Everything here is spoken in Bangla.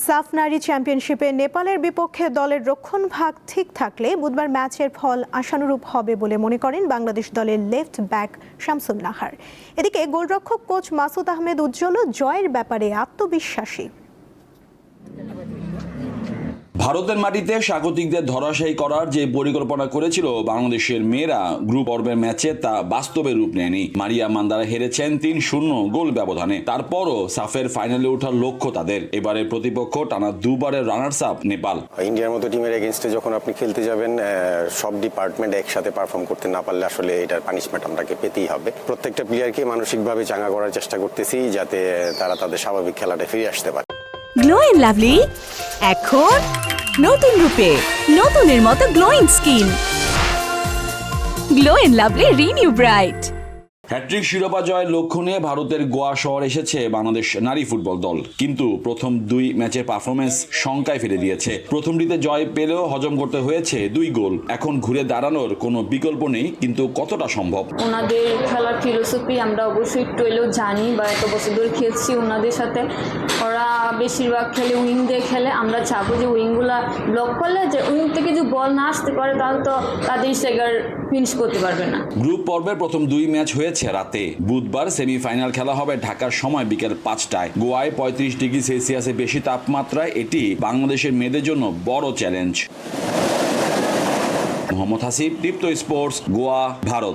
সাফ নারী চ্যাম্পিয়নশিপে নেপালের বিপক্ষে দলের রক্ষণভাগ ঠিক থাকলে বুধবার ম্যাচের ফল আশানুরূপ হবে বলে মনে করেন বাংলাদেশ দলের লেফট ব্যাক শামসুন নাহার। এদিকে গোলরক্ষক কোচ মাসুদ আহমেদ উজ্জ্বল জয়ের ব্যাপারে আত্মবিশ্বাসী। ভারতের মাটিতে স্বাগতিকদের ধরাশায়ী করার যে পরিকল্পনা করেছিল বাংলাদেশের মেয়েরা গ্রুপ পর্বের ম্যাচে তা বাস্তবে রূপ নেয়নি। মারিয়া মান্দারা হেরেছেন ৩-০ গোল ব্যবধানে। তারপরও সাফের ফাইনালে ওঠার লক্ষ্য তাদের। এবারে প্রতিপক্ষ টানা দুবারের রানার্স আপ নেপাল। ইন্ডিয়ার মতো টিমের এগেইনস্টে যখন আপনি খেলতে যাবেন, সব ডিপার্টমেন্ট একসাথে পারফর্ম করতে না পারলে আসলে এটার পানিশমেন্ট আপনাকে পেতেই হবে। প্রত্যেকটা প্লেয়ারকে মানসিকভাবে চাঙ্গা করার চেষ্টা করতেছি যাতে তারা তাদের স্বাভাবিক খেলাটা ফিরে আসতে পারে। গ্লো এন্ড লাভলি এখন নতুন রূপে, নতুনের মতো glowing skin. Glow and lovely renew bright. Hat trick শিরোপা জয়ের লক্ষ্য নিয়ে ভারতের গোয়া শহর এসেছে বাংলাদেশ নারী ফুটবল দল, কিন্তু প্রথম 2 ম্যাচের পারফরমেন্স শঙ্কায় ফেলে দিয়েছে। প্রথমটিতে জয় পেলেও হজম করতে হয়েছে 2 গোল। এখন ঘুরে দাঁড়ানোর কোনো বিকল্প নেই, কিন্তু কতটা সম্ভব? ওনাদের খেলার ফিলোসফি আমরা অবশ্যই একটু এলেও জানি বা এত বছর ধরে খেলছি ওনাদের সাথে। ওরা বেশিরভাগ খেলে উইং দিয়ে খেলে। আমরা চাবো যে উইংগুলা ব্লক করলে যে উইং থেকে যদি বল না আসতে পারে তাহলে তো তাদের স্ট্রাইকার ফিনিশ করতে পারবে না। গ্রুপ পর্বের প্রথম 2 ম্যাচ হয়েছে রাতে। বুধবার সেমিফাইনাল খেলা হবে ঢাকার সময় বিকেল 5টায়। গোয়ায় 35 ডিগ্রি সেলসিয়াসে বেশি তাপমাত্রায় এটি বাংলাদেশের মেয়েদের জন্য বড় চ্যালেঞ্জ। মোহাম্মদ হাসিব, দীপ্ত স্পোর্টস, গোয়া, ভারত।